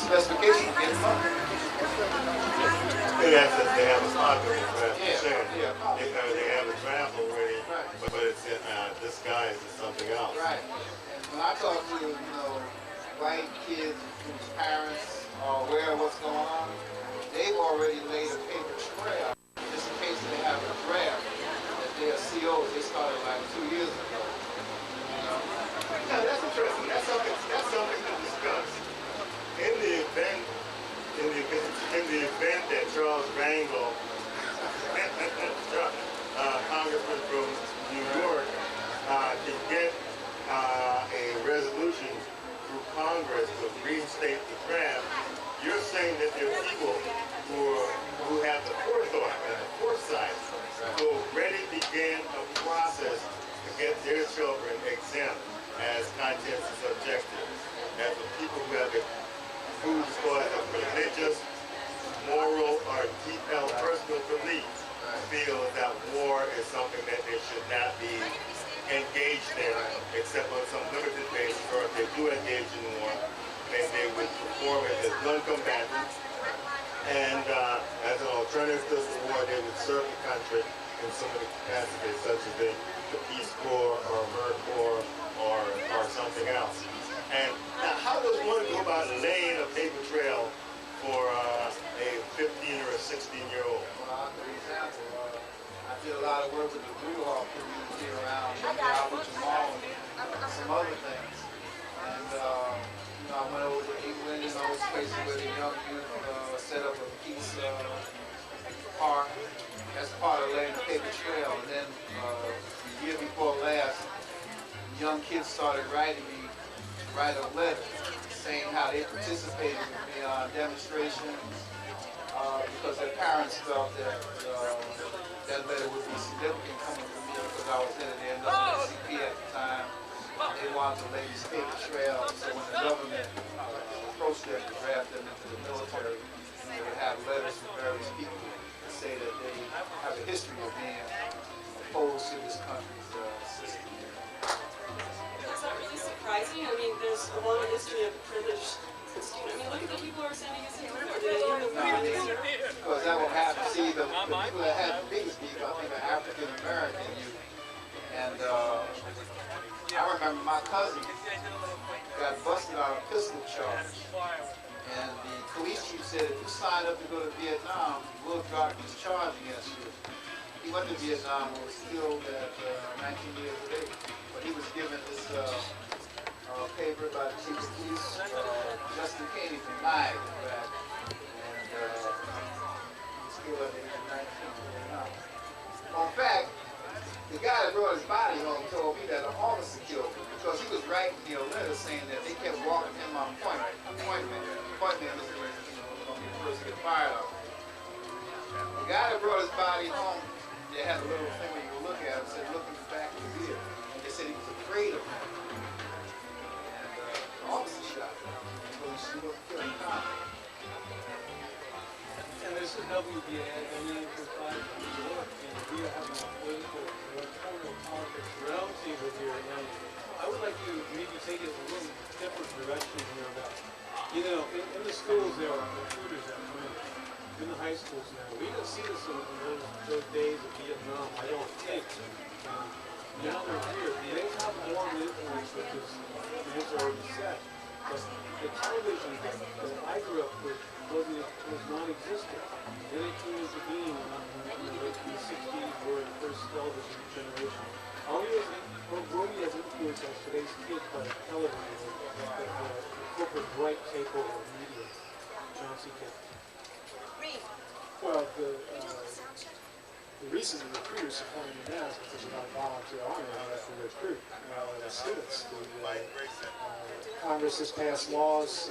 specification to get money. In essence, they have a sponsor, right? Yeah. They have a draft already, Right. but it's disguised as something else. Right. And when I talk to, white kids whose parents are aware of what's going on, they've already laid a paper trail just in case they have a draft that they are COs. They started like 2 years ago. Yeah, that's interesting. That's something to discuss. In the event that Charles Rangel, Congressman from New York, can get a resolution through Congress to reinstate the draft, you're saying that there are people who have the forethought and the foresight to already begin a process to get their children exempt as contents and subjective, as the people who have the whose religious, moral, or deep-held personal beliefs feel that war is something that they should not be engaged in, except on some limited basis, or if they do engage in war, then they would perform it as non-combatants, and as an alternative to the war, they would serve the country in some of the capacities, such as the Peace Corps, or AmeriCorps, or something else. And now, how does one go about laying a paper trail for a 15 or a 16-year-old? Well, for example, I did a lot of work with the Blue Hawk community around Albert Jamal and some other things. And, I went over to England and those places where the young youth set up a peace park. That's part of laying the paper trail. And then the year before last, young kids started write a letter saying how they participated in the demonstrations because their parents felt that that letter would be significant coming from me because I was headed there NAACP at the time. They wanted to lay this paper trail, so when the government approached them to draft them into the military, they would have letters from various people that say that they have a history of being opposed to this country's system. Is that really surprising? I mean, there's a long history of privilege. I mean, look at the people who are sending us in the war. Because that will have to see the people that had the biggest beef, I think, are African American youth. And I remember my cousin got busted on a pistol charge. And the police chief said, if you sign up to go to Vietnam, we'll drop this charge against you. He went to Vietnam and was killed at 19 years of age. But he was given this paper by the chief of police, Justin Caney from Nye, in fact. And he was killed at the age of 19. In fact, the guy that brought his body home told me that an officer killed him because he was writing me a letter saying that they kept walking him on appointment was going to be the first to get fired off. The guy that brought his body home, they had a little thing where you could look at him, said, look in the back of his ear. And they said he was afraid of him. And the officer shot him. So he wasn't killing time. And this is WBA, I mean, for 5 New York, and we are having a political politics roundtable here. And I would like to maybe take it a little different direction here about, in the schools there are recruiters that come in the high schools now. We didn't see this in those days of Vietnam, I don't think. And now they're here. They have more influence, which is, it's already set. But the television that I grew up with was non-existent. Then it came into being in the 60s, where the first television generation. Romy has influenced on today's kids by television, the corporate right takeover of media. John C. Kennedy. Well, the reason the recruiters are coming in now is because they're not volunteer army, they have to recruit the students. Congress has passed laws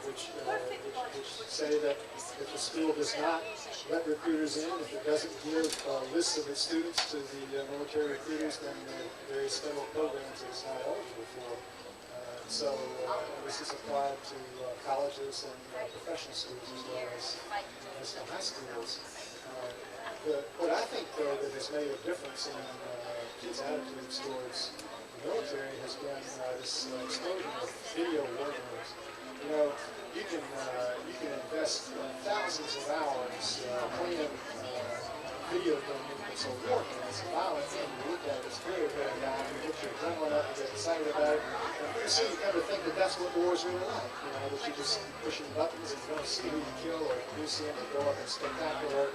which say that if the school does not let recruiters in, if it doesn't give lists of its students to the military recruiters, then the various federal programs it's not eligible for. So this is applied to colleges and professional schools as well as the high schools. What I think, though, that has made a difference in kids' attitudes towards the military has been this explosion of video war games. video game movements or war games, violent thing. You look at it, it's very, very bad. You get your adrenaline up, you get excited about it. And pretty soon you kind of think that that's what war is really like. You know, that you're just pushing buttons and you don't see who you kill or who you see them go up in spectacular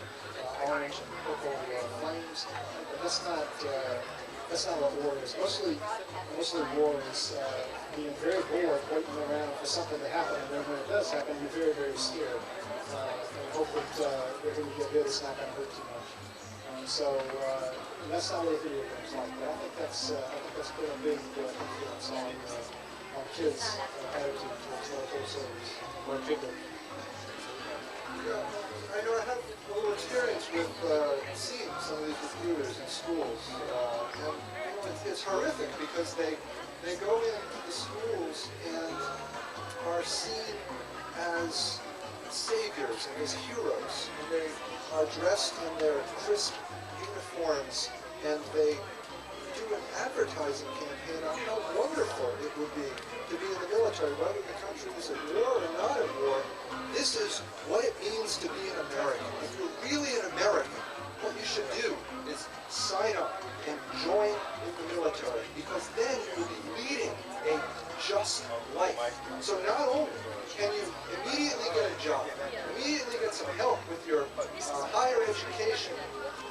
orange and purple flames. But that's not what war is. Mostly war is being very bored, waiting around for something to happen, and then when it does happen, you're very, very scared. And hope that when you get hit, it's not going to hurt too much. So that's not what video games like. But I think that's been a big influence on kids' attitude towards military service. Or people. Yeah, I know I have a little experience with seeing some of these recruiters in schools, and it's horrific because they go into the schools and are seen as saviors and as heroes, and they are dressed in their crisp uniforms, and they do an advertising campaign on how wonderful it would be to be in the military, whether the country is at war or not at war. This is what it means to be an American. If you're really an American, what you should do is sign up and join in the military, because then you will be leading a just life. So not only can you immediately get a job, immediately get some help with your higher education,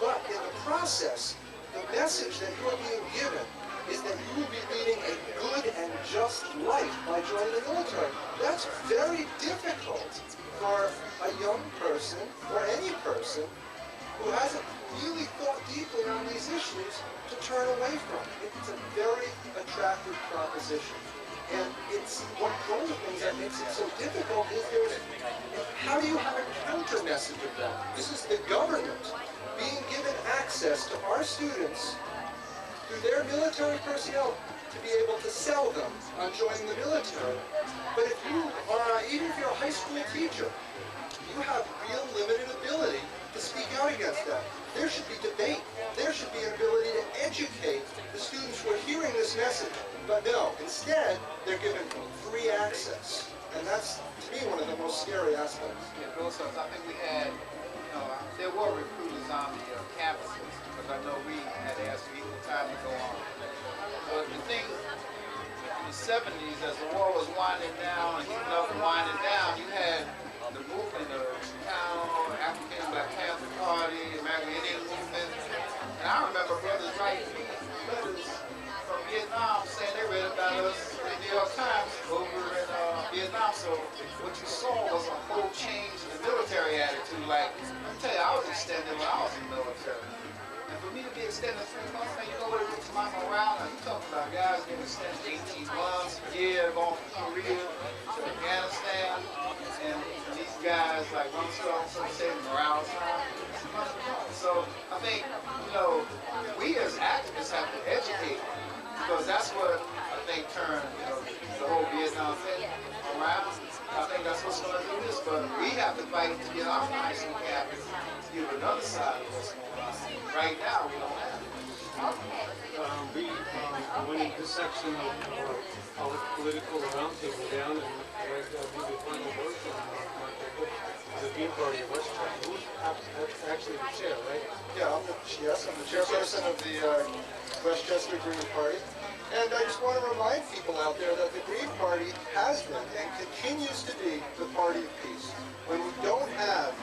but in the process, the message that you're being given is that you will be leading a good and just life by joining the military. That's very difficult for a young person or any person who hasn't really thought deeply on these issues to turn away from. It's a very attractive proposition. And it's one of the things that makes it so difficult is how do you have a counter message of that? This is the government being given access to our students through their military personnel to be able to sell them on joining the military. But if you are, even if you're a high school teacher, you have real limited ability to speak out against that. There should be debate. There should be an ability to educate the students who are hearing this message. But no, instead, they're given free access. And that's, to me, one of the most scary aspects. Yeah, also, I think we had, there were recruiters on the campuses, because I know we had to ask for equal time to go on. But the thing, in the 70s, as the war was winding down and heating up and winding down, you had the movement of Chicano, African Black Panther Party, American Indian movement. And I remember brothers writing letters from Vietnam saying they read about us in the New York Times over in Vietnam. So what you saw was a whole change in the military attitude. Like, let me tell you, I was extended when I was in the military. And for me to be extended 3 months, man, you know what it did to my morale? Now, you talking about guys getting extended 18 months, a year, going from Korea to Afghanistan. And these guys, like Rumsfeld, so say morale is high. So I think, we as activists have to educate, because that's what I think turned, the whole Vietnam thing around. I think that's what's going to do this, but we have to fight to get our high school campus to give another side of what's going on. Right now, we don't have it. We went into this section of our political roundtable down and do the final work on the Green Party of Westchester. Who's actually the chair, right? Yeah, I'm the chairperson of the Westchester Green Party. And I just want to remind people out there that the Green Party has been and continues to be the party of peace. When we don't have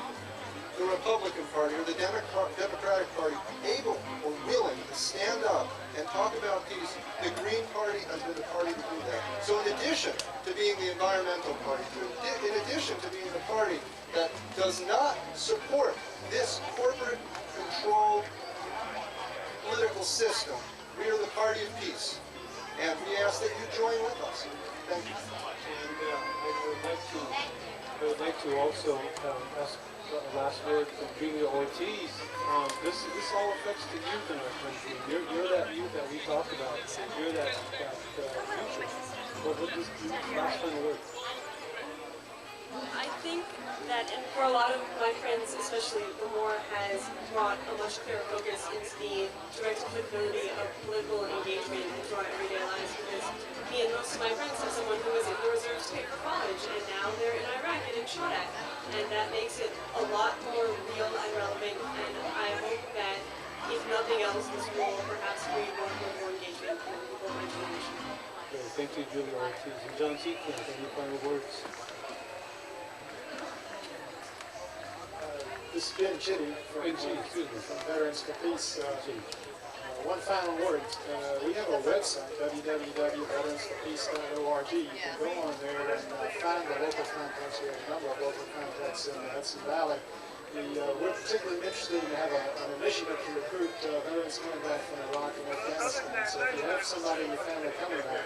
the Republican Party or the Democratic Party able or willing to stand up and talk about peace, the Green Party has been the party to do that. So in addition to being the environmental party, in addition to being the party that does not support this corporate-controlled political system, we are the party of peace. And we ask that you join with us. Thank you. And I would like to also ask last word from Julia Ortiz. This all affects the youth in our country. You're that youth that we talked about. You're that future. What does last final word? I think that, and for a lot of my friends especially, the war has brought a much clearer focus into the direct applicability of political engagement into our everyday lives, because me and most of my friends have someone who was in the reserves to pay for college, and now they're in Iraq and in shot at. and that makes it a lot more real and relevant, and I hope that, if nothing else, this will perhaps bring more engagement in the global information. Okay, thank you, Julia Ortiz. And John Seaton, any final words? This has been Chitty from Veterans for Peace. One final word. We have a website, www.veteransforpeace.org. You can go on there and find the local contacts. We have a number of local contacts in the Hudson Valley. We're particularly interested in having an initiative to recruit veterans coming back from Iraq and Afghanistan. So if you have somebody in your family coming back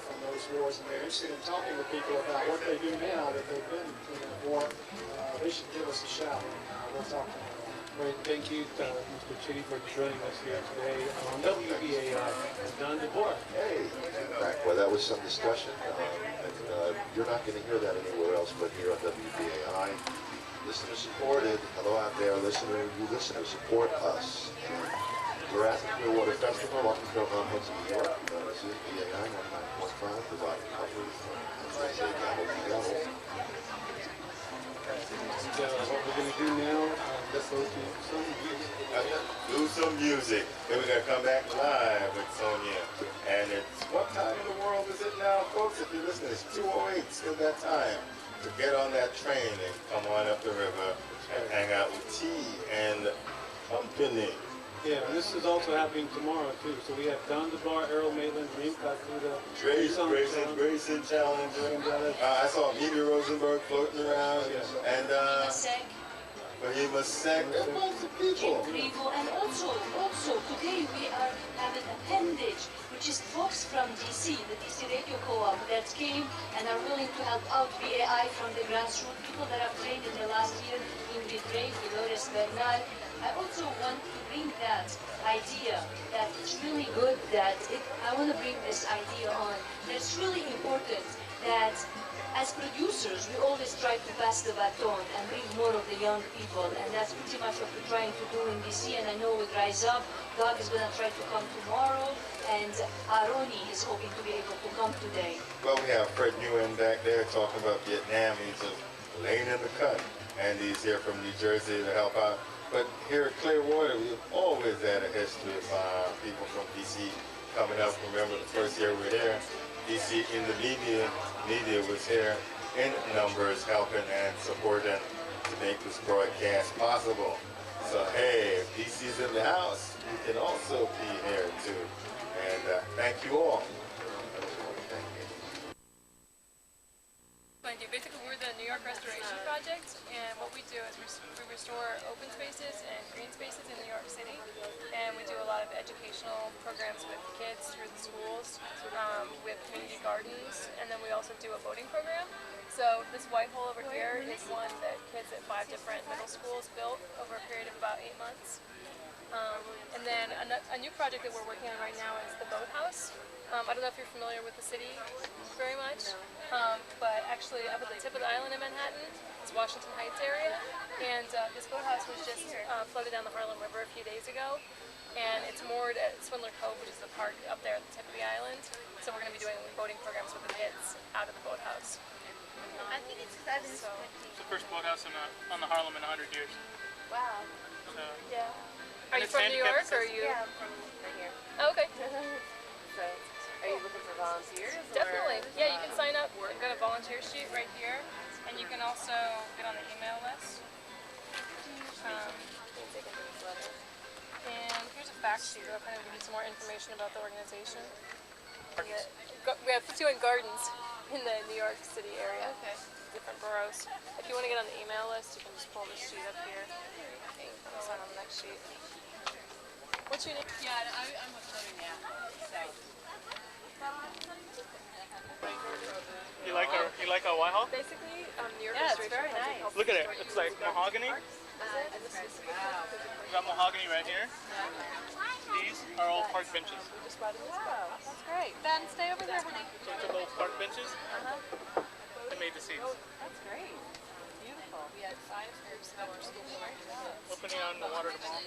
from those wars and they're interested in talking to people about what they do now that they've been in that war, they should give us a shout. We'll talk to them. Great, thank you, Mr. Chitty, for joining us here today on WBAI. Don DeBoer. Hey, well, that was some discussion, and you're not going to hear that anywhere else but here on WBAI. Listener supported. Hello out there, listener. You listeners support us. We're at the Clearwater Festival, up in Hudson, New York. This is BAI 99.5, providing coverage from gale. What we're going to do now, let's go to some music. Do some music. Then we're going to come back live with Sonia. And it's, what time in the world is it now, folks? If you're listening, it's 2:08, still got time to get on that train and come on up the river and hang out with tea and company. Yeah, and this is also happening tomorrow, too. So we have Don DeBoer, Errol Maitland, Reem Kakuda, Grayson Challenger. I saw Mimi Rosenberg floating around. And Mahima Sek, a bunch of people. And also today we are having an appendage, which is folks from DC, the DC Radio Co-op, that came and are willing to help out BAI from the grassroots, people that have trained in the last year, Ingrid Ray, Dolores Bernal. I also want to bring that idea that it's really good that I want to bring this idea on. That it's really important that as producers, we always try to pass the baton and bring more of the young people, and that's pretty much what we're trying to do in DC, and I know with Rise Up, Doug is going to try to come tomorrow, and Aroni is hoping to be able to come today. Well, we have Fred Nguyen back there talking about Vietnam. He's just laying in the cut, and he's here from New Jersey to help out. But here at Clearwater, we've always had a history of people from DC coming up. Remember the first year we were here, DC in the media was here in numbers helping and supporting to make this broadcast possible. So hey, if DC's in the house, you can also be here too. And thank you all. Basically, we're the New York Restoration Project, and what we do is we restore open spaces and green spaces in New York City, and we do a lot of educational programs with kids through the schools, with community gardens, and then we also do a boating program. So this white hole over here is one that kids at 5 different middle schools built over a period of about 8 months. And then a new project that we're working on right now is the boathouse. I don't know if you're familiar with the city very much, but actually up at the tip of the island in Manhattan, it's Washington Heights area, and this boathouse was just floated down the Harlem River a few days ago, and it's moored at Swindler Cove, which is the park up there at the tip of the island. So we're going to be doing boating programs with the kids out of the boathouse. I think it's 2020. It's the first boathouse on the Harlem in 100 years. Wow. So, yeah. Are you from New York, or are you? Yeah, I'm from right here. Oh, okay. So, are you looking for volunteers? Definitely. Yeah, you can sign up. We've got a volunteer sheet right here, and you can also get on the email list. And here's a fact sheet that kind of gives you some more information about the organization. We have 51 gardens in the New York City area. Okay. Different boroughs. If you want to get on the email list, you can just pull this sheet up here. I'll sign on the next sheet. What's your name? Yeah, I'm with Living now. So. You like our Whitehall? Basically, New York Yeah, it's Restoration very Project nice. helps Look at it. restore It's like mahogany. We got mahogany right here. These are all park benches. Wow, that's great. Ben, stay over there, honey. So we took those park benches and made the seats. That's great. Beautiful. We had 5 groups of our school. Opening out in the water tomorrow.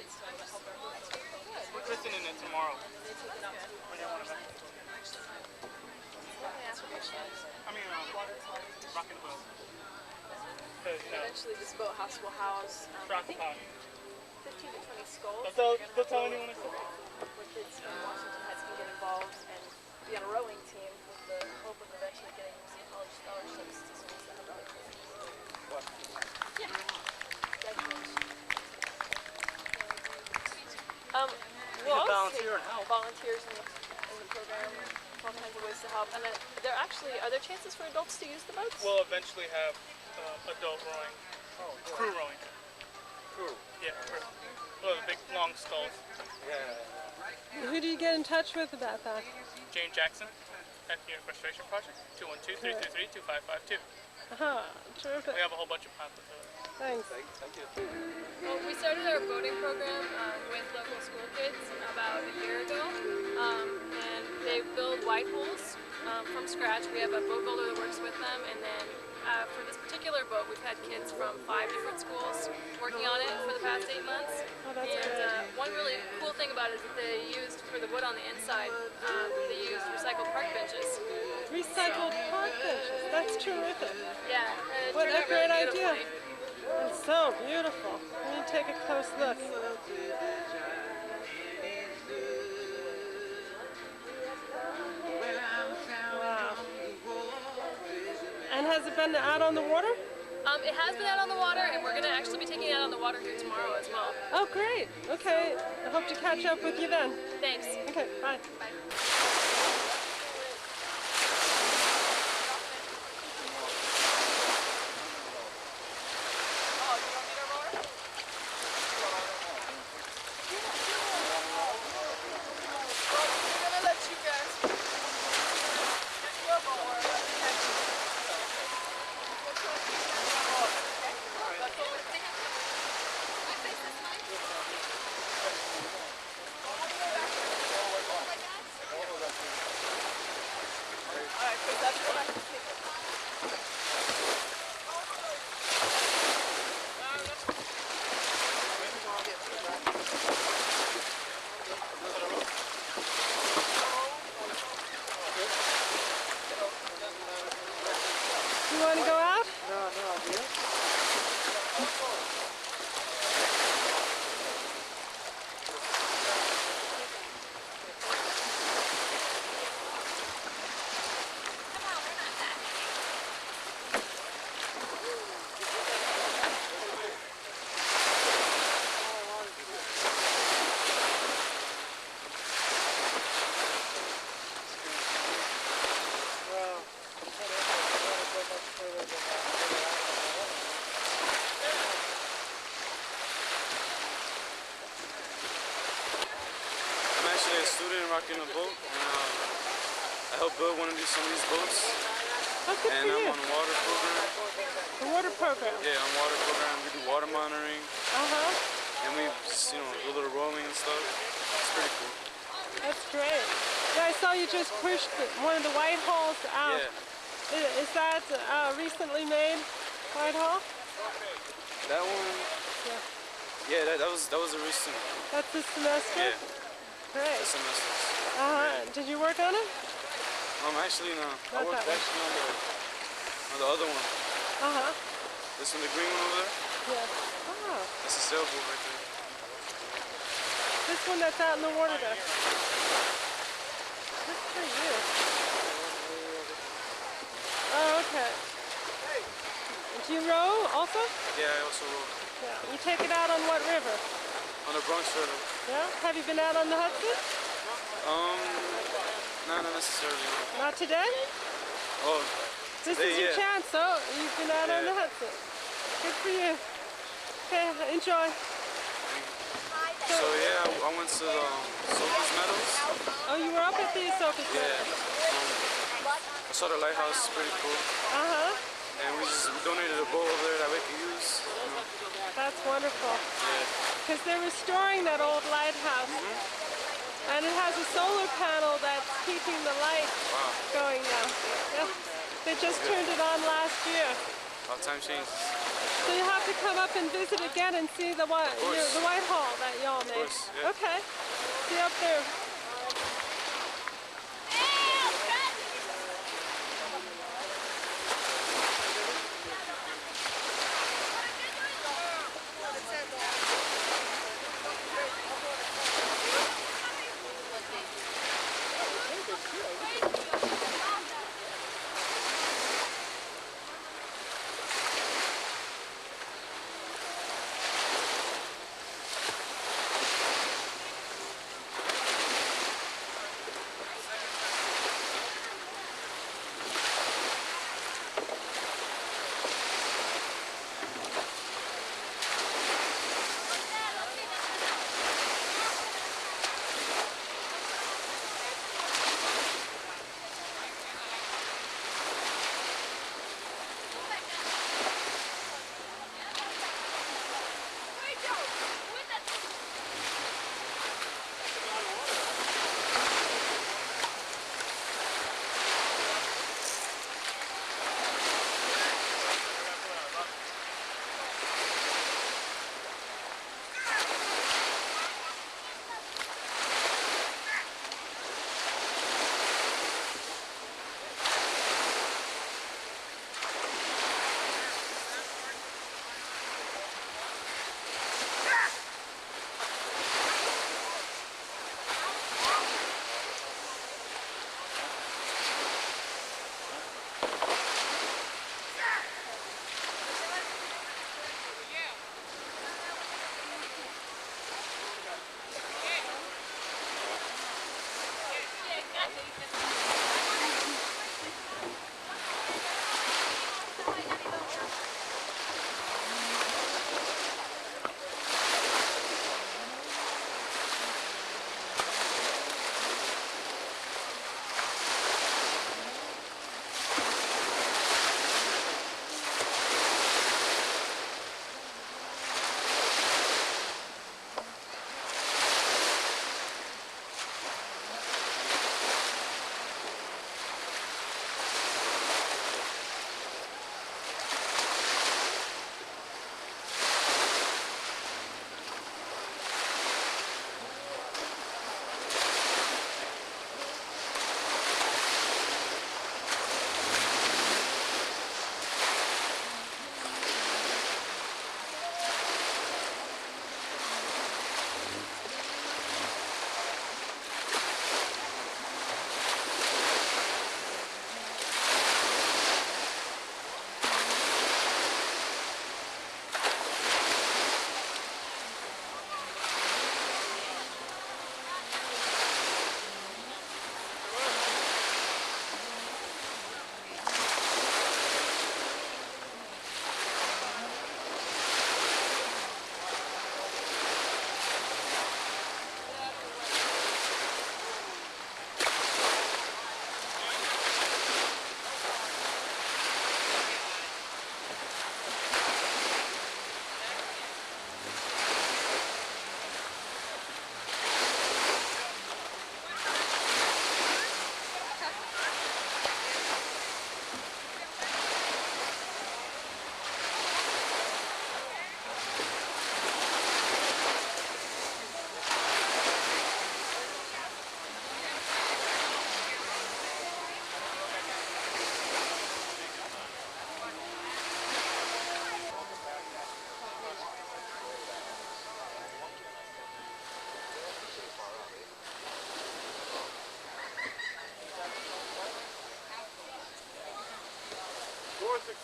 We're christening it tomorrow. When you want to back. I mean, rocking the boat. because, you know, Eventually, this boathouse will house, I think, 15 to 20 skulls. Don't tell anyone I said. Where kids from Washington Heights can get involved and be on a rowing team with the hope of eventually getting some college scholarships to schools that have other kids. Yeah. We'll also volunteer and help. volunteers in the program, all kinds of ways to help. And then are there chances for adults to use the boats? We'll eventually have adult rowing, crew rowing. Crew? Yeah, crew. Well, the big long skulls. Yeah. Who do you get in touch with about that? Jane Jackson at the Unit Restoration Project, 212-333-2552. Terrific. We have a whole bunch of pamphlets of it. Thanks. Thank you. Well, we started our boating program with local school kids about a year ago, and they build white holes from scratch. We have a boat builder that works with them, and then for this particular boat, we've had kids from 5 different schools working on it for the past 8 months. Oh, that's and great. one really cool thing about it is that they used, for the wood on the inside, they used recycled park benches. Recycled park benches. That's terrific. Yeah, What turned a out great really idea. beautifully. It's so beautiful. Let me take a close look. Wow. And has it been out on the water? It has been out on the water, and we're going to actually be taking it out on the water here tomorrow as well. Oh, great. Okay. I hope to catch up with you then. Thanks. Okay, bye. Bye. You want to go out? I'm actually a student rocking a boat, and I help build some of these boats. Oh, good And for I'm you. on the water program. The water program. Yeah, I'm water program. We do water monitoring, Uh-huh. and we just, do a little rowing and stuff. It's pretty cool. That's great. Yeah, I saw you just pushed one of the white holes out. Yeah. Is that recently made white hole? That one. Yeah, that was a recent. That's this semester? Yeah. Great. This semester. Did you work on it? Actually no. I Not worked that one. actually on the other one. Uh-huh. This one, the green one over there. Yeah. Oh, That's a sailboat right there. this one that's out in the water there. Good for you. Oh, okay. Do you row also? Yeah, I also row Yeah. You take it out on what river? on the Bronx River. Yeah. Have you been out on the Hudson? Not necessarily. No. Not today? Oh, This today, is your yeah. chance, though. You've been out on the Hudson. Good for you. Okay, enjoy. So yeah, I went to Sophie's Meadows. Oh, you were up at the Sophie's Yeah. Meadows. I saw the lighthouse, it's pretty cool. Uh-huh. And we donated a boat over there that we could use. That's wonderful. Because they're restoring that old lighthouse. And it has a solar panel that's keeping the light going now. Yeah. They just turned it on last year. How time changes. So you have to come up and visit again and see the white hall that y'all made. course, yeah. Okay. See you up there.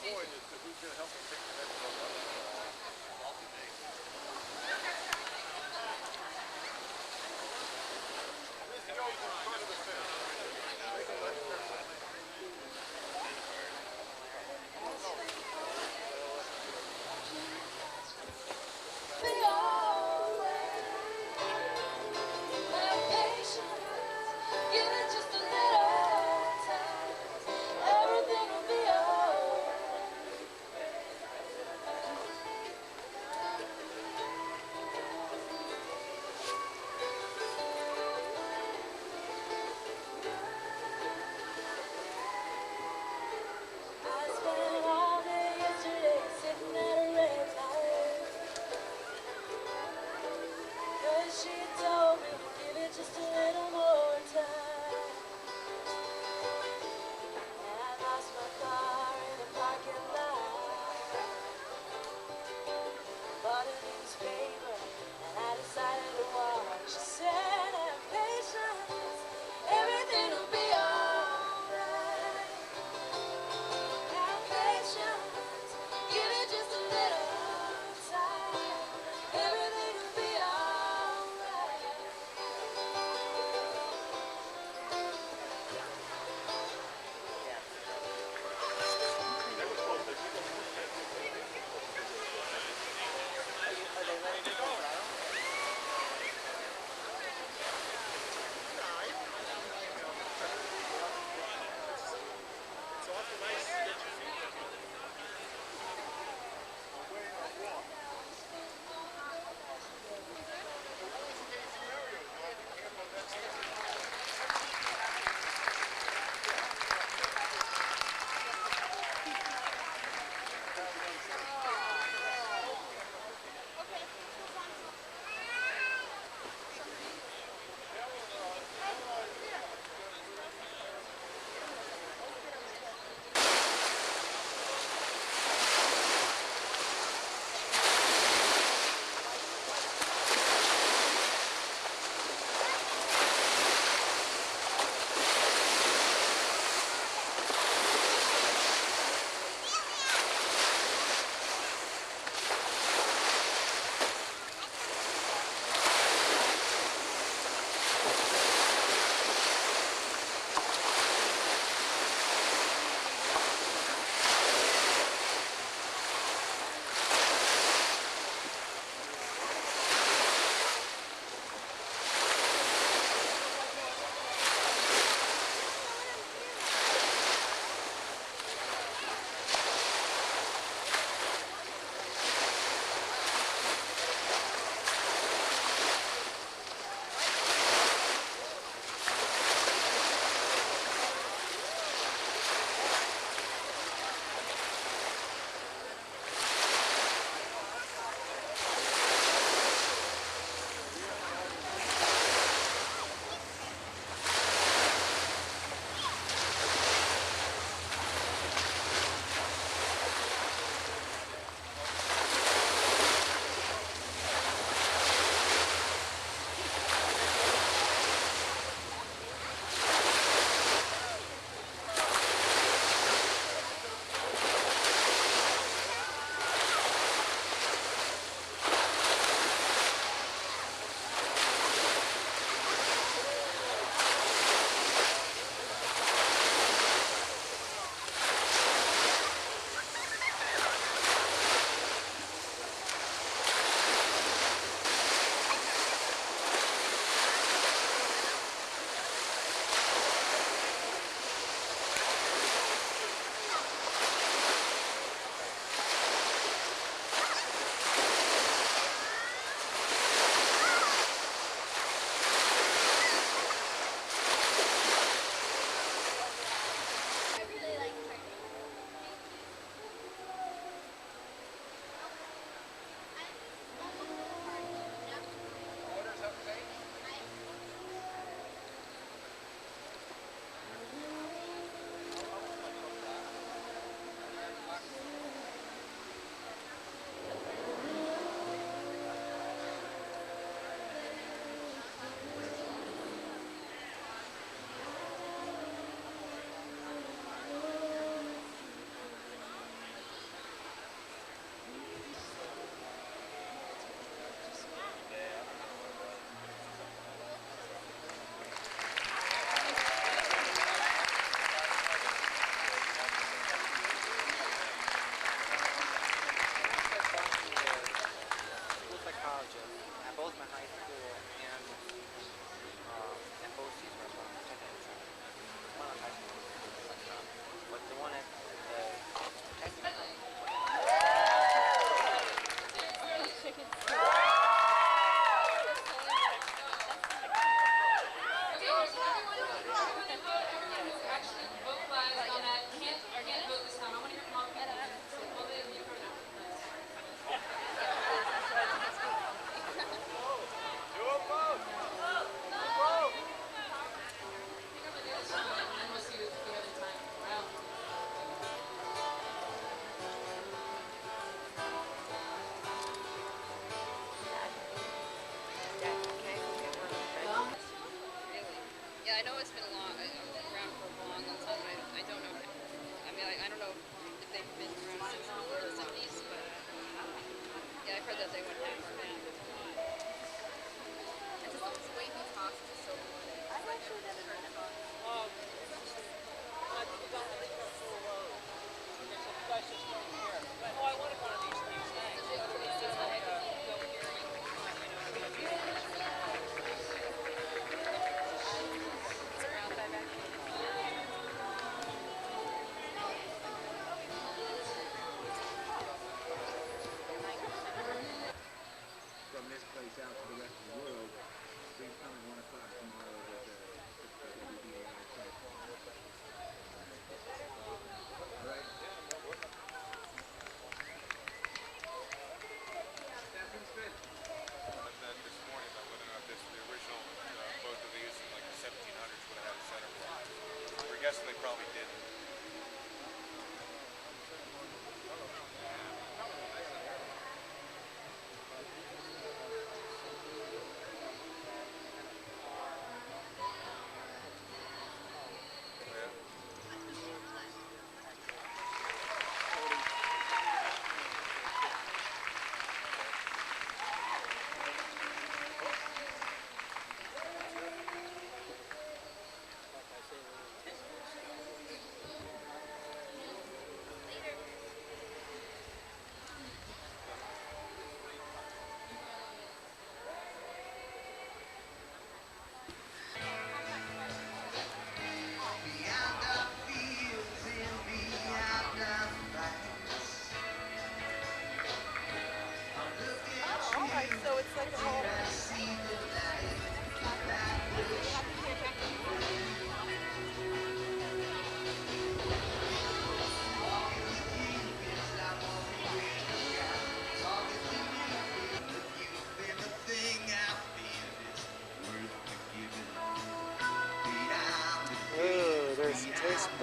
point is to who's going to help me take the next one up. This goes in front of the fence. Make a left turn.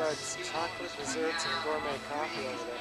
tarts, chocolate desserts, and gourmet coffee over there.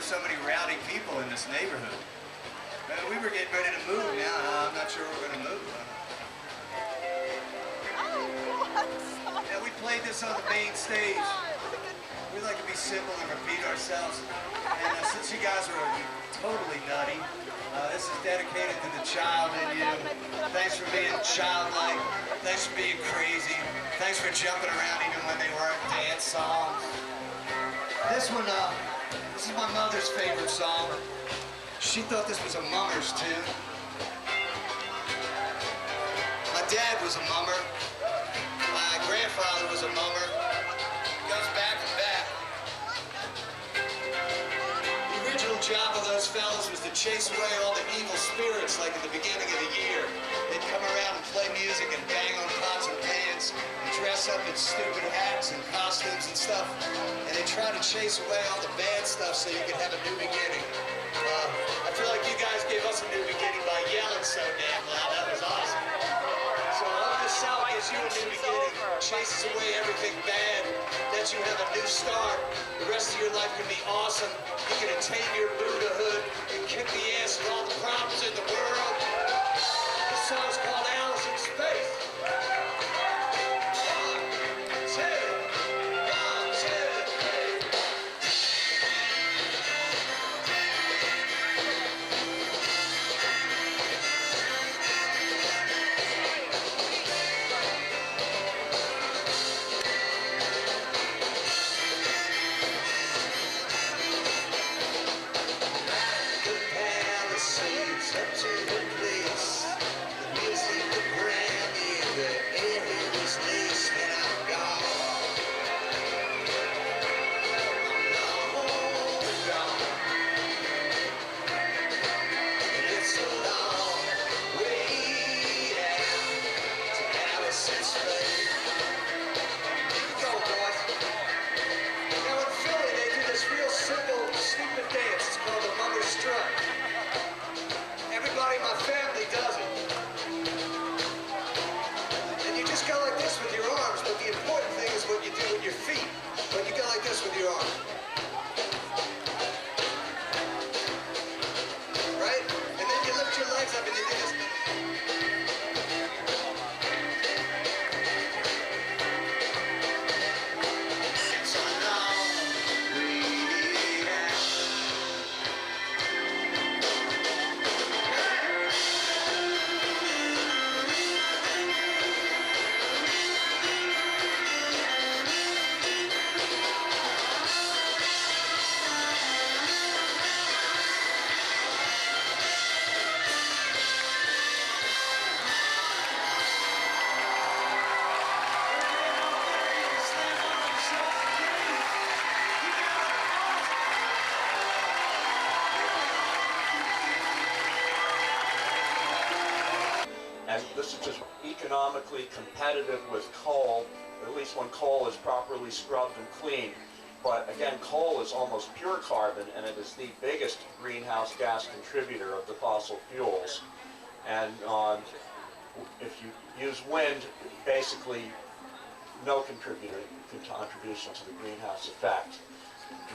So many rowdy people in this neighborhood. We were getting ready to move now. I'm not sure we're going to move. Yeah, we played this on the main stage. We like to be simple and repeat ourselves. And since you guys are totally nutty, this is dedicated to the child in you. Thanks for being childlike. Thanks for being crazy. Thanks for jumping around even when they weren't dance songs. This one, this is my mother's favorite song. She thought this was a mummer's tune. My dad was a mummer. My grandfather was a mummer. It goes back and back. The original job of those fellas was to chase away all the evil spirits like at the beginning of the year. They'd come around and play music and bang on pots and pans and dress up in stupid hats and costumes and stuff. And they try to chase away all the bad stuff so you could have a new beginning. I feel like you guys gave us a new beginning by yelling so damn loud. That was awesome. So I hope this song gives you a new beginning, chases away everything bad, lets you have a new start. The rest of your life can be awesome. You can attain your Buddhahood and kick the ass of all the problems in the world. This song's called Alice in Space. Everybody in my family does it. And you just go like this with your arms, but the important thing is what you do with your feet. But you go like this with your arms. Right? And then you lift your legs up and you do this. And this is just economically competitive with coal, at least when coal is properly scrubbed and cleaned. But again, coal is almost pure carbon, and it is the biggest greenhouse gas contributor of the fossil fuels. And if you use wind, basically no contribution to the greenhouse effect.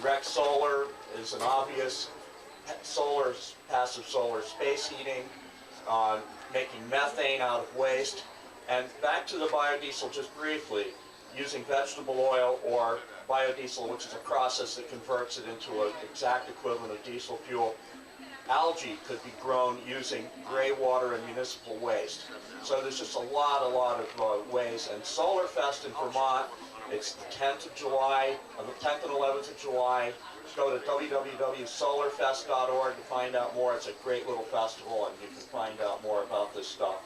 Direct solar is an obvious. Passive solar space heating. making methane out of waste. And back to the biodiesel just briefly, using vegetable oil or biodiesel, which is a process that converts it into an exact equivalent of diesel fuel. Algae could be grown using gray water and municipal waste. So there's just a lot of ways. And Solarfest in Vermont, it's the 10th of July, the 10th and 11th of July. Go to www.solarfest.org to find out more. It's a great little festival, and you can find out more about this stuff.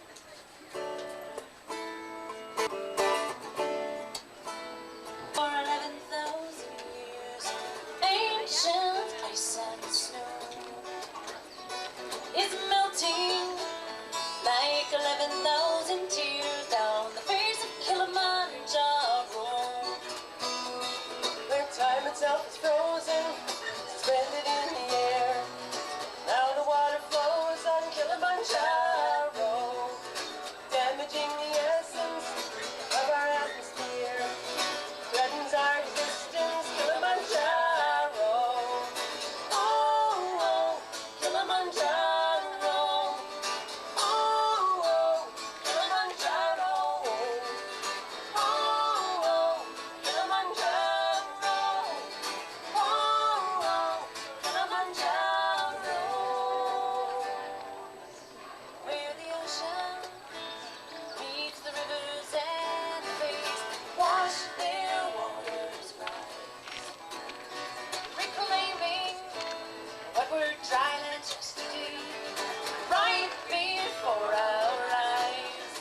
For 11,000 years, ancient ice and snow is melting like 11,000 tears down the face of Kilimanjaro, where time itself is frozen, suspended in the air. Now the water flows on Kilimanjaro, damaging the essence of our atmosphere, threatens our existence. Kilimanjaro, oh, oh, Kilimanjaro, oh, oh, Kilimanjaro, oh, oh, Kilimanjaro, oh, oh, Kilimanjaro, where the ocean meets the rivers and lakes, wash their waters rise, reclaiming what were dry lands yesterday, right before our eyes.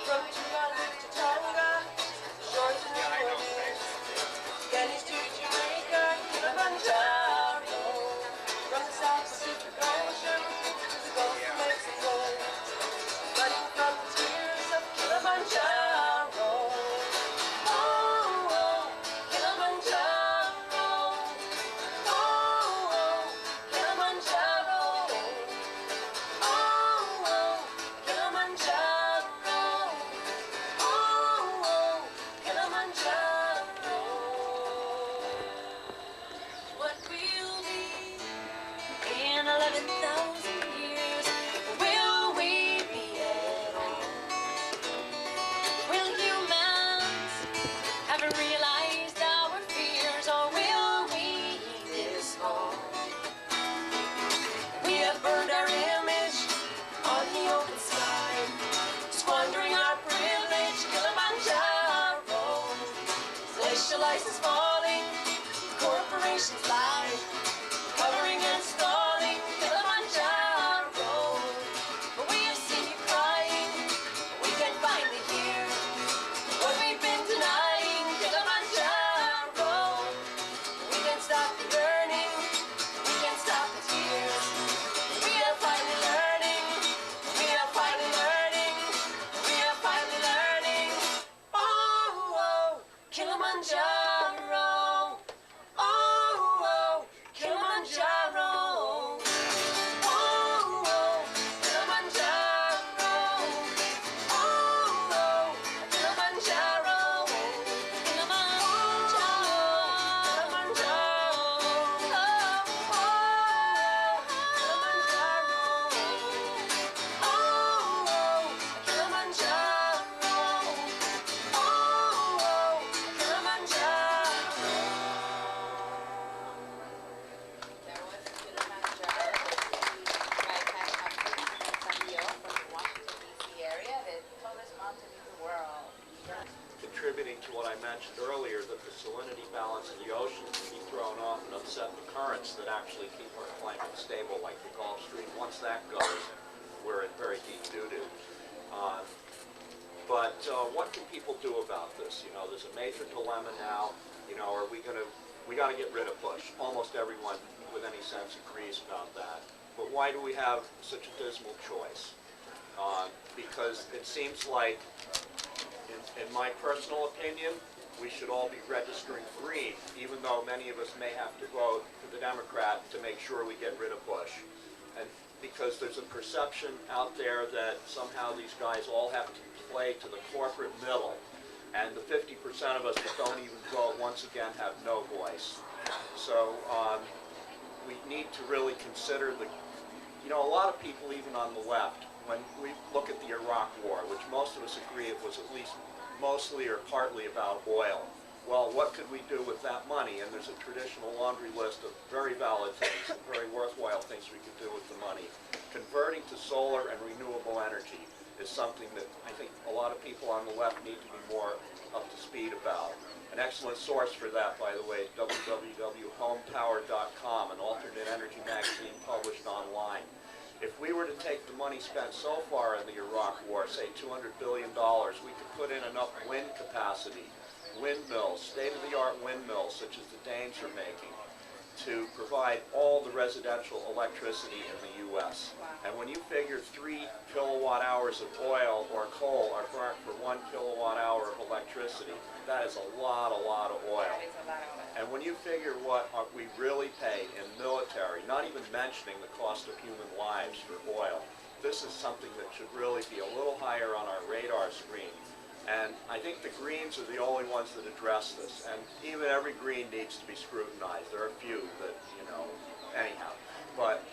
From Tuvalu to Tonga, shores of New Orleans, Spanish to Jamaica, Kilimanjaro, from the South Pacific Ocean to the Gulf of Mexico, running from the tears of Kilimanjaro. Oh, oh, Kilimanjaro. Oh, oh, Kilimanjaro. Oh, oh, Kilimanjaro. Oh, oh, Kilimanjaro. What will be in 11,000 years? Will we be at all? Will humans have realized our fears, or will we heed this call? We have burned our image on the open sky, squandering our privilege. Kilimanjaro, glacial ice is falling, corporations lie, covering and stalling. Kilimanjaro, we have seen you crying, we can finally hear what we've been denying. Kilimanjaro, we can stop the burning, we can stop the tears. We are finally learning, we are finally learning, we are finally learning. Oh, oh, Kilimanjaro. Oh, oh, Kilimanjaro. Oh, oh, Kilimanjaro. Oh, oh, Kilimanjaro. Kilimanjaro. Contributing to what I mentioned earlier, that the salinity balance in the ocean can be thrown off and upset the currents that actually keep our climate stable, like the Gulf Stream. Once that goes, we're in very deep doo-doo. But what can people do about this? You know, there's a major dilemma now. You know, we got to get rid of Bush. Almost everyone with any sense agrees about that. But why do we have such a dismal choice? Because it seems like, in my personal opinion, we should all be registering green, even though many of us may have to vote for the Democrat to make sure we get rid of Bush. And because there's a perception out there that somehow these guys all have to play to the corporate middle, and the 50% of us that don't even vote, once again, have no voice. So we need to really consider the You know, a lot of people, even on the left, when we look at the Iraq War, which most of us agree it was at least mostly or partly about oil. Well, what could we do with that money? And there's a traditional laundry list of very valid things, and very worthwhile things we could do with the money. Converting to solar and renewable energy is something that I think a lot of people on the left need to be more up to speed about. An excellent source for that, by the way, www.hometower.com, an alternate energy magazine published online. If we were to take the money spent so far in the Iraq War, say $200 billion, we could put in enough wind capacity, windmills, state-of-the-art windmills, such as the Danes are making, to provide all the residential electricity in the U.S. And when you figure 3 kilowatt hours of oil or coal are burnt for 1 kilowatt hour of electricity, that is a lot of oil. And when you figure what we really pay in military, not even mentioning the cost of human lives for oil, this is something that should really be a little higher on our radar screen. And I think the Greens are the only ones that address this. And even every Green needs to be scrutinized. There are a few that, you know, anyhow. But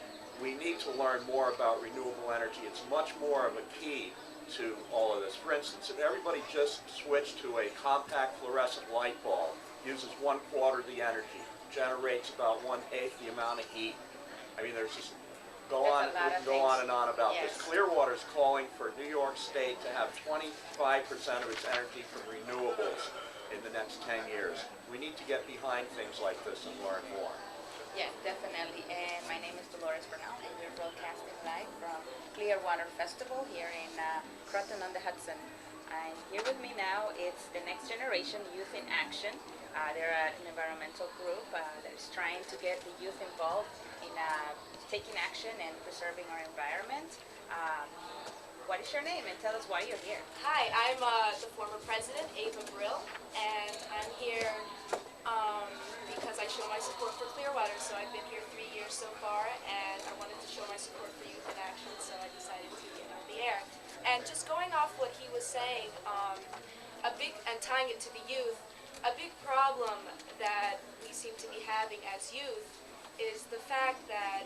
we need to learn more about renewable energy. It's much more of a key to all of this. For instance, if everybody just switched to a compact fluorescent light bulb, uses 1/4 the energy, generates about 1/8 the amount of heat. I mean, there's just we can go on and on about this. Clearwater is calling for New York State to have 25% of its energy from renewables in the next 10 years. We need to get behind things like this and learn more. Yeah, definitely. And my name is Dolores Bernal, and we're broadcasting live from Clearwater Festival here in Croton-on-the-Hudson. And here with me now is the Next Generation Youth in Action. They're an environmental group that is trying to get the youth involved in taking action and preserving our environment. What is your name, and tell us why you're here? Hi, I'm the former president, Ava Brill, and I'm here because I show my support for Clearwater. So I've been here 3 years so far, and I wanted to show my support for Youth in Action, so I decided to get on the air. And just going off what he was saying, and tying it to the youth, a big problem that we seem to be having as youth is the fact that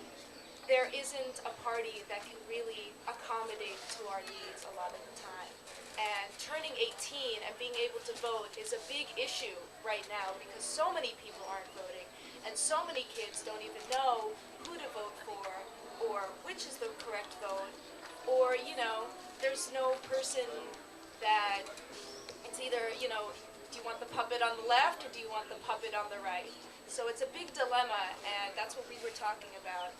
there isn't a party that can really accommodate to our needs a lot of the time. And turning 18 and being able to vote is a big issue right now because so many people aren't voting and so many kids don't even know who to vote for or which is the correct vote, or, you know, there's no person that it's either, you know, do you want the puppet on the left or do you want the puppet on the right? So it's a big dilemma, and that's what we were talking about.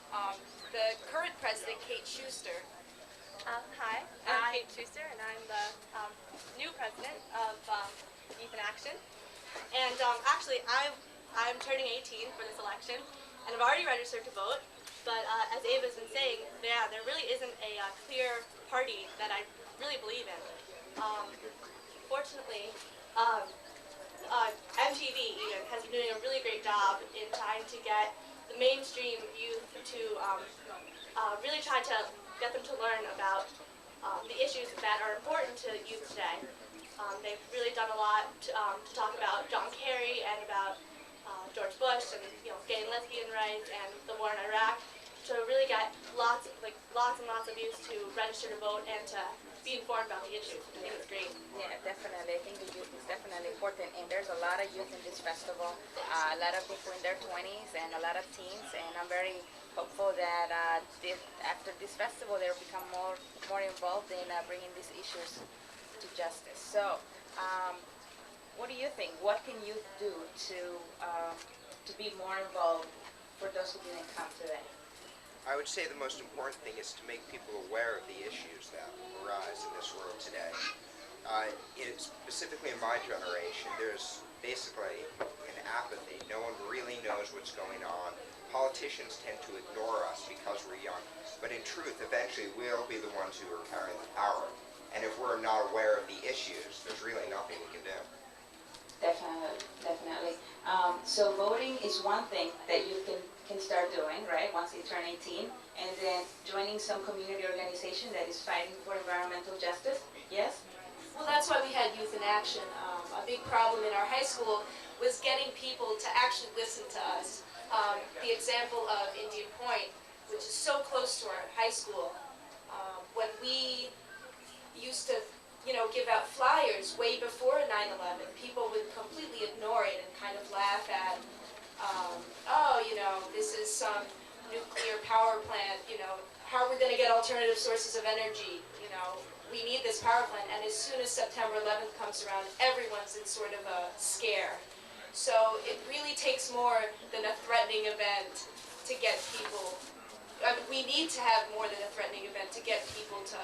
The current president, Kate Schuster. Hi, I'm Kate Schuster, and I'm the new president of Youth in Action. And actually, I'm turning 18 for this election, and I've already registered to vote. But as Ava's been saying, yeah, there really isn't a clear party that I really believe in. Fortunately, MTV even has been doing a really great job in trying to get the mainstream youth to really try to get them to learn about the issues that are important to youth today. They've really done a lot to talk about John Kerry and about George Bush and, you know, gay and lesbian rights and the war in Iraq, to really get lots and lots of youth to register to vote and to be informed about the issues. I think it's great. Yeah, definitely. I think the youth is definitely important, and there's a lot of youth in this festival, a lot of people in their 20s and a lot of teens, and I'm very hopeful that after this festival they'll become more involved in bringing these issues to justice. So, what do you think? What can youth do to be more involved for those who didn't come today? I would say the most important thing is to make people aware of the issues that arise in this world today. Specifically in my generation, there's basically an apathy. No one really knows what's going on. Politicians tend to ignore us because we're young. But in truth, eventually we'll be the ones who are carrying the power. And if we're not aware of the issues, there's really nothing we can do. Definitely, definitely. So voting is one thing that you can start doing, right, once you turn 18, and then joining some community organization that is fighting for environmental justice, yes? Well, that's why we had Youth in Action. A big problem in our high school was getting people to actually listen to us. The example of Indian Point, which is so close to our high school. When we used to, give out flyers way before 9/11, people would completely ignore it and kind of laugh at, oh, this is some nuclear power plant, how are we going to get alternative sources of energy, we need this power plant. And as soon as September 11th comes around, everyone's in sort of a scare. So it really takes more than a threatening event to get people, we need to have more than a threatening event to get people to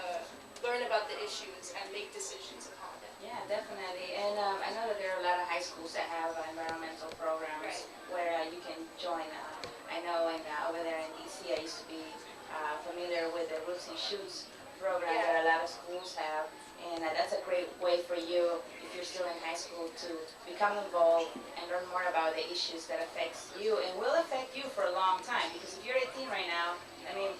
learn about the issues and make decisions upon it. Yeah, definitely. And I know that there are a lot of high schools that have environmental programs where you can join. I know over there in DC, I used to be familiar with the Roots and Shoots program that a lot of schools have. And that's a great way for you, if you're still in high school, to become involved and learn more about the issues that affects you and will affect you for a long time. Because if you're 18 right now, I mean,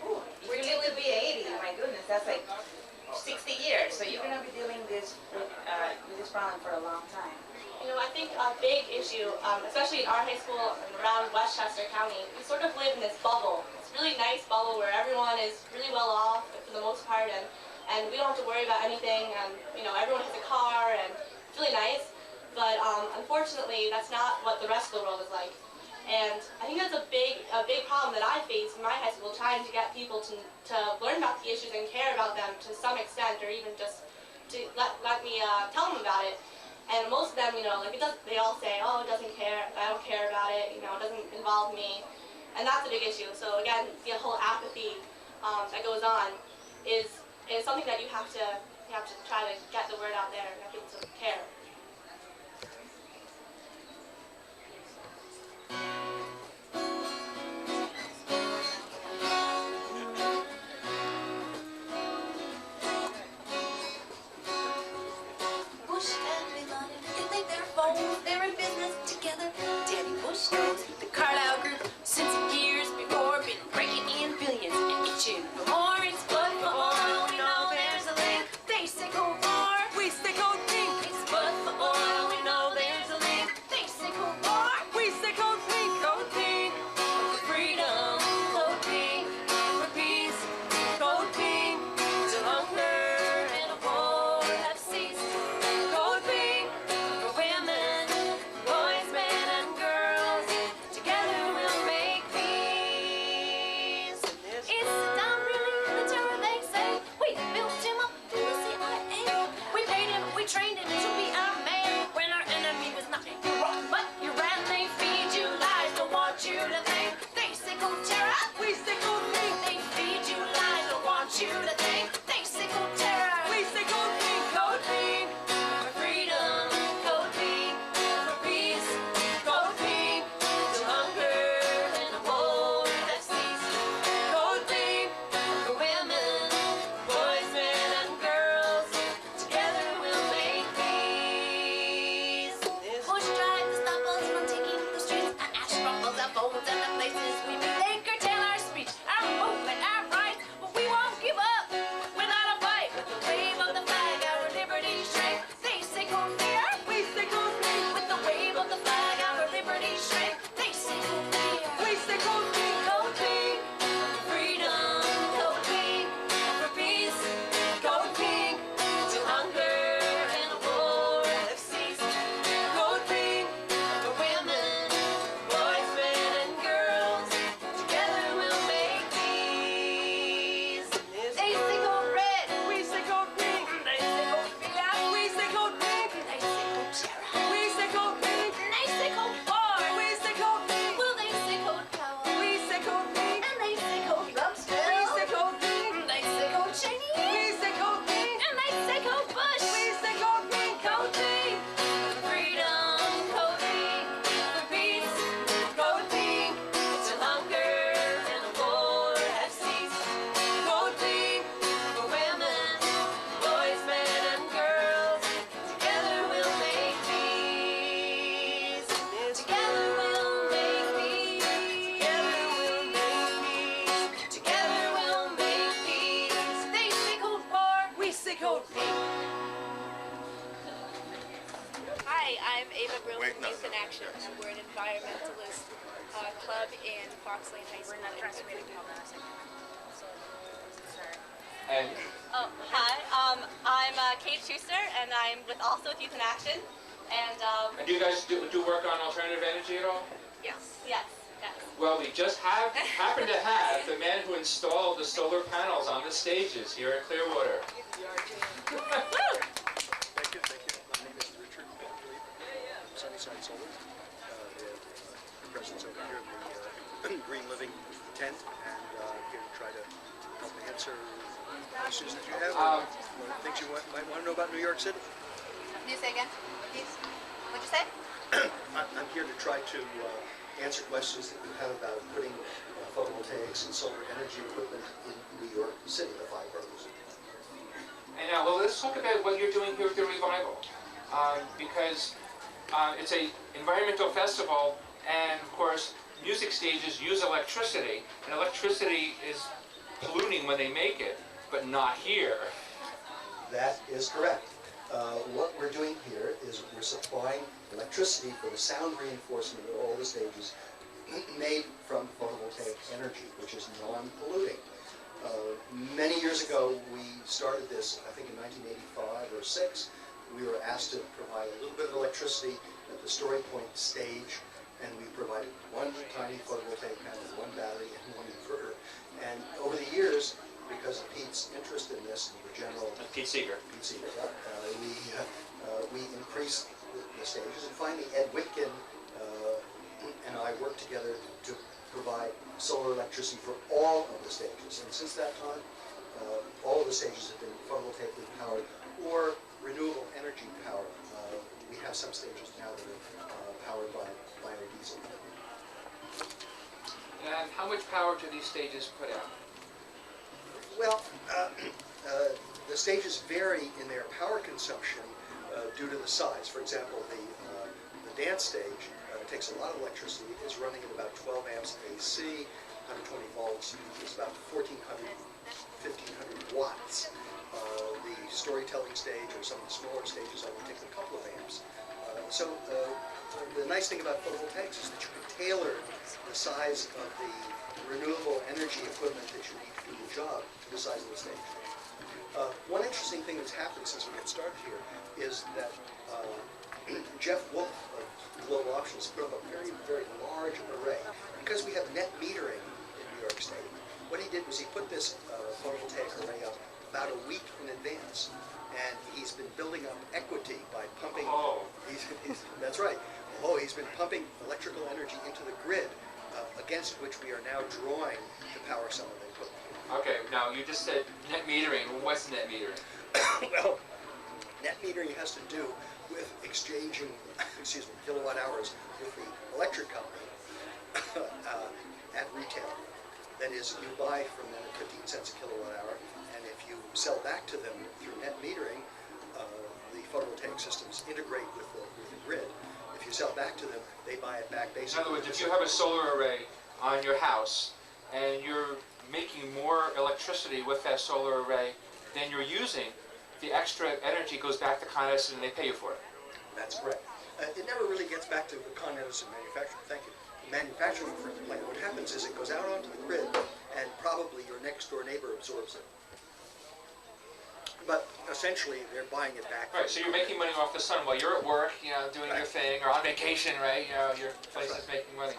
if you live to be 80, my goodness, that's like 60 years. So you're going to be dealing with this problem for a long time. I think a big issue, especially in our high school and around Westchester County, we sort of live in this bubble. It's a really nice bubble where everyone is really well off for the most part, and we don't have to worry about anything, and everyone has a car, and it's really nice. But unfortunately, that's not what the rest of the world is like. And I think that's a big problem that I face in my high school, trying to get people to learn about the issues and care about them to some extent, or even just to let me tell them about it. And most of them, they all say, oh, it doesn't care, I don't care about it, it doesn't involve me. And that's a big issue. So again, the whole apathy that goes on is something that you have to try to get the word out there and get people to care. Bush and Bin Laden, you think they're phones? They're in business together. Daddy Bush knows the Carlyle Group since years before, been breaking in billions and itching for more. It's blood for oil. We know there's a link. They say code war. We say code pink. It's blood for oil. We know there's a link. They say code war. We say code pink. Code pink for freedom. Code pink for peace. Code pink till hunger and a war have ceased. Code pink for women, boys, men, and girls. Together we'll make peace. Is Saddam really the terror they say? We built him up in the CIA. We paid him, we trained him to be our man. When our enemy was not Iraq, but Iran, they feed you lies, don't want you to think. They say code terror, we say code pink. They feed you lies, don't want you to think. They say code terror, we say code pink. Code pink for freedom, code pink for peace, code pink till hunger and a war have ceased. Code pink for women, boys, men, and girls. Together we'll make peace. Bush tried to stop us from taking the streets. Ash ruffles our phones and the places we meet. They curtail our speech, our movement, our rights, but we won't give up without a fight. With the wave of the flag, our liberty shrink. They say code fear, we say code pink. With the wave of the flag, our liberty shrink. They say code fear, we say code pink. Code pink for freedom, code pink for peace, code pink till hunger and a war have ceased. Code pink for women, boys, men, and girls. Together we'll make peace. They say code red, we say code pink. They say code fear, we say code pink. They say code terror, we say code pink. They say code war, we say code pink. Well, they say code power, we say code pink. And they say code Rumsfeld, we say code pink. They say code Cheney, we say code pink. And they say code Bush, we say code pink. Code pink for freedom, code pink for peace, code pink till hunger and a war have ceased. Code pink for women, boys, men, and girls. Together we'll make peace. Together we'll make peace. Together we'll make peace. Together we'll make peace. They say code war, we say code pink. Hi, I'm Ava Brill from Youth in Action, and we're an environmentalist club in Fox Lane High School. We're not transmitting. Hold on a second. Sorry. And Oh, hi. I'm Kate Schuster, and I'm also with Youth in Action. And do you guys do work on alternative energy at all? yes, yes, yes. Well, we just happen to have the man who installed the solar panels on the stages here at Clearwater. Thank you. My name is Richard Bentley from Sunnyside Solar. The presence over here in the Green Living tent, and here to try to help answer issues that you have, or things you might want to know about New York City. Can you say again, please? What'd you say? I'm here to try to answer questions that you have about putting photovoltaics and solar energy equipment in New York City, the five boroughs. And now, well, let's talk about what you're doing here at the Revival, because it's a environmental festival, and of course, music stages use electricity, and electricity is polluting when they make it, but not here. That is correct. What we're doing here is we're supplying electricity for the sound reinforcement of all the stages made from photovoltaic energy, which is non-polluting. Many years ago, we started this, I think in 1985 or 6. We were asked to provide a little bit of electricity at the Story Point stage, and we provided one tiny photovoltaic panel, one battery, and one inverter. And over the years, because of Pete's interest in this, and the general... Pete Seeger. We increased the stages, and finally Ed Whitkin and I worked together to provide solar electricity for all of the stages. And since that time, all of the stages have been photovoltaically powered or renewable energy powered. We have some stages now that are powered by biodiesel. And how much power do these stages put out? Well, the stages vary in their power consumption due to the size. For example, the dance stage takes a lot of electricity. It's running at about 12 amps AC, 120 volts. It's about 1,400, 1,500 watts. The storytelling stage or some of the smaller stages only take a couple of amps. So the nice thing about photovoltaics is that you can tailor the size of the renewable energy equipment that you need to do the job to the size of the stage. One interesting thing that's happened since we got started here is that Jeff Wolf of Global Options put up a very, very large array. Because we have net metering in New York State, what he did was he put this photovoltaic array up about a week in advance. And he's been building up equity by pumping... That's right. He's been pumping electrical energy into the grid against which we are now drawing to power some of the equipment. Okay, now you just said net metering. What's net metering? Well, net metering has to do with exchanging, kilowatt hours with the electric company at retail. That is, you buy from them at 15 cents a kilowatt hour, and if you sell back to them through net metering, the photovoltaic systems integrate with the grid. If you sell back to them, they buy it back basically. In other words, if you have a solar array on your house and you're making more electricity with that solar array than you're using, the extra energy goes back to Con Edison and they pay you for it. That's correct. It never really gets back to the Con Edison manufacturing. Thank you. The manufacturing plant. What happens is it goes out onto the grid, and probably your next door neighbor absorbs it. But essentially, they're buying it back. Right. So you're making money off the sun while you're at work, doing your thing, or on vacation, right? Your place is making money.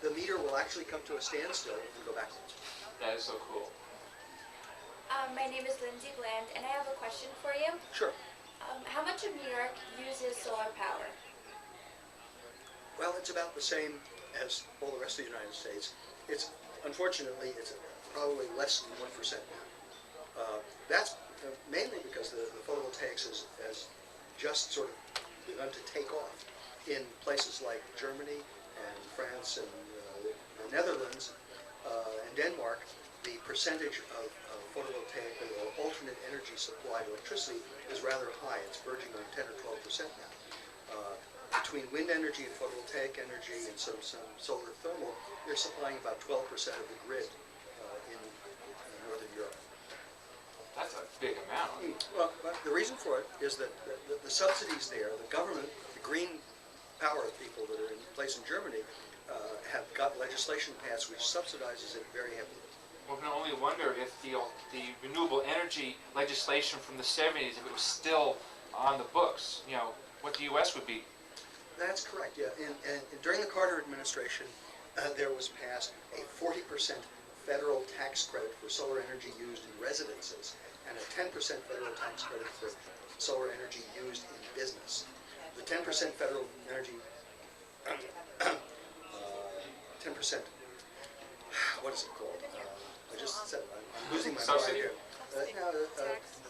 The meter will actually come to a standstill if we go backwards. That is so cool. My name is Lindsay Bland, and I have a question for you. Sure. How much of New York uses solar power? Well, it's about the same as all the rest of the United States. Unfortunately, it's probably less than 1% now. That's mainly because the photovoltaics has just sort of begun to take off in places like Germany and France and the Netherlands and Denmark. The percentage of photovoltaic or alternate energy supplied electricity is rather high. It's verging on 10 or 12% now. Between wind energy and photovoltaic energy and some solar thermal, they're supplying about 12% of the grid in Northern Europe. That's a big amount. Well, the reason for it is that the subsidies there, the government, the green power people that are in place in Germany, have got legislation passed which subsidizes it very heavily. One can only wonder if the renewable energy legislation from the 70s, if it was still on the books, you know, what the U.S. would be. That's correct, yeah. And during the Carter administration, there was passed a 40% federal tax credit for solar energy used in residences and a 10% federal tax credit for solar energy used in business. The 10% federal energy, 10%, what is it called? I just said, I'm losing my mind here.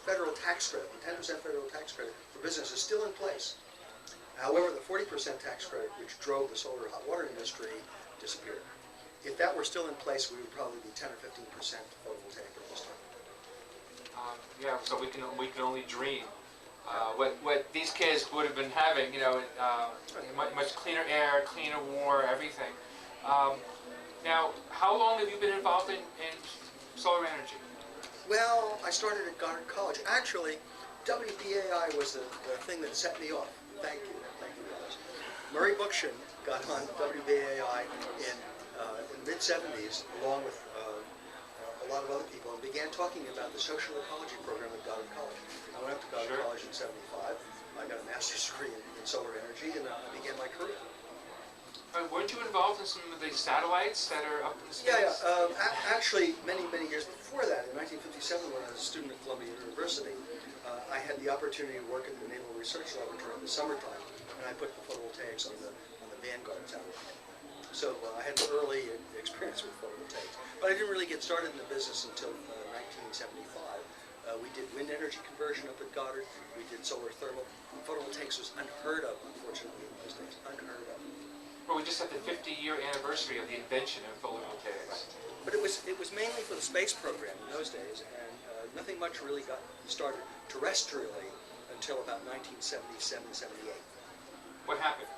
Federal tax credit, the 10% federal tax credit for business is still in place. However, the 40% tax credit, which drove the solar hot water industry, disappeared. If that were still in place, we would probably be 10 or 15% photovoltaic at this time. Yeah, so we can only dream. What these kids would have been having, you know, much cleaner air, cleaner water, everything. Now, how long have you been involved in solar energy? Well, I started at Goddard College. Actually, WBAI was the thing that set me off. Thank you guys. Murray Bookchin got on WBAI in the mid-70s, along with a lot of other people, and began talking about the social ecology program at Goddard College. I went up to Goddard College in '75. I got a master's degree in solar energy, and I began my career. Weren't you involved in some of the satellites that are up in the space? Yeah. Actually, many years before that, in 1957, when I was a student at Columbia University, I had the opportunity to work at the Naval Research Laboratory in the summertime, and I put the photovoltaics on the Vanguard satellite. So I had an early experience with photovoltaics, but I didn't really get started in the business until 1975. We did wind energy conversion up at Goddard. We did solar thermal. Photovoltaics was unheard of, unfortunately, in those days. Unheard of. Well, we just had the 50-year anniversary of the invention of photovoltaics. But it was mainly for the space program in those days, and nothing much really got started terrestrially until about 1977, 78. What happened?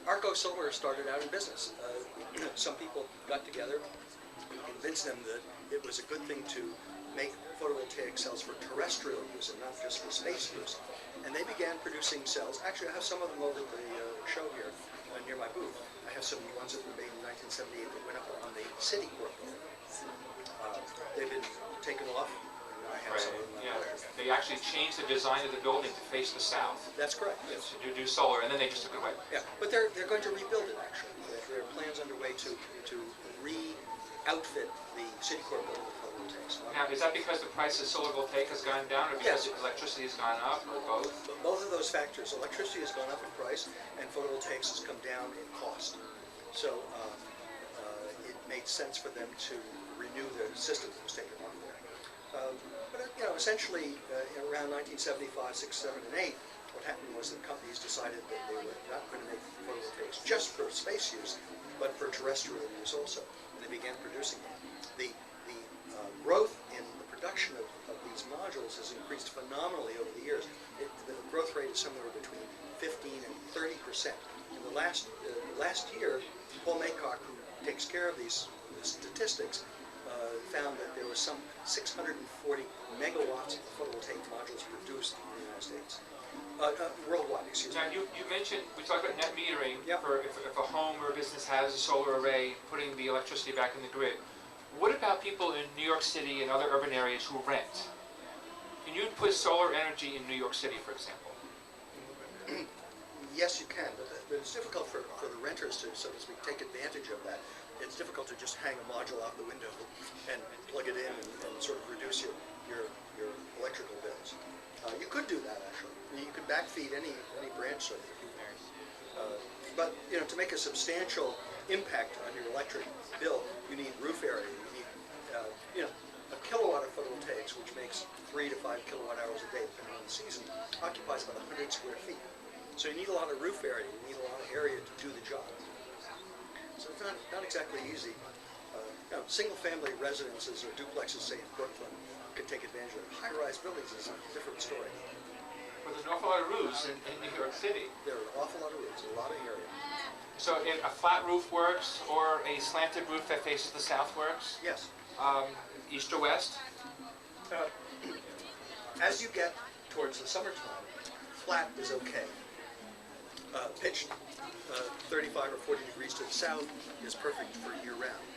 Arco Solar started out in business. Some people got together, convinced them that it was a good thing to make photovoltaic cells for terrestrial use and not just for space use. And they began producing cells. Actually, I have some of them over at the show here near my booth. I have some ones that were made in 1978 that went up on the city corridor. They've been taken off. And I have some of them. They actually changed the design of the building to face the south. That's correct. Yes. To do solar, and then they just took it away. Yeah, but they're going to rebuild it. Actually, there are plans underway to re-outfit the city core building with photovoltaics. Now, is that because the price of solar voltaic has gone down, or because electricity has gone up, or both? Both of those factors. Electricity has gone up in price, and photovoltaics has come down in cost. So it made sense for them to renew the system that was taken off there. But essentially, around 1975, 6, 7, and 8, what happened was that companies decided that they were not going to make photovoltaics just for space use, but for terrestrial use also, and they began producing them. The growth in the production of these modules has increased phenomenally over the years. The growth rate is somewhere between 15 and 30%. In the last year, Paul Maycock, who takes care of these statistics, found that there was some 640 megawatts of photovoltaic modules produced in the United States. Worldwide, excuse me. Now, you mentioned, we talked about net metering for if a home or a business has a solar array, putting the electricity back in the grid. What about people in New York City and other urban areas who rent? Can you put solar energy in New York City, for example? Yes, you can, but it's difficult for the renters to, so to speak, take advantage of that. It's difficult to just hang a module out the window and plug it in and sort of reduce your electrical bills. You could do that, actually. You could backfeed any branch circuit if you want. But to make a substantial impact on your electric bill, you need roof area. You need a kilowatt of photovoltaics, which makes 3 to 5 kilowatt hours a day, depending on the season, occupies about 100 square feet. So you need a lot of roof area. You need a lot of area to do the job. So it's not exactly easy. Single-family residences or duplexes, say in Brooklyn, could take advantage of it. High-rise buildings is a different story. Well, there's an awful lot of roofs in New York City. There are an awful lot of roofs, a lot of area. So if a flat roof works, or a slanted roof that faces the south works? Yes. East or west? As you get towards the summertime, flat is okay. pitched 35 or 40 degrees to the south is perfect for year-round.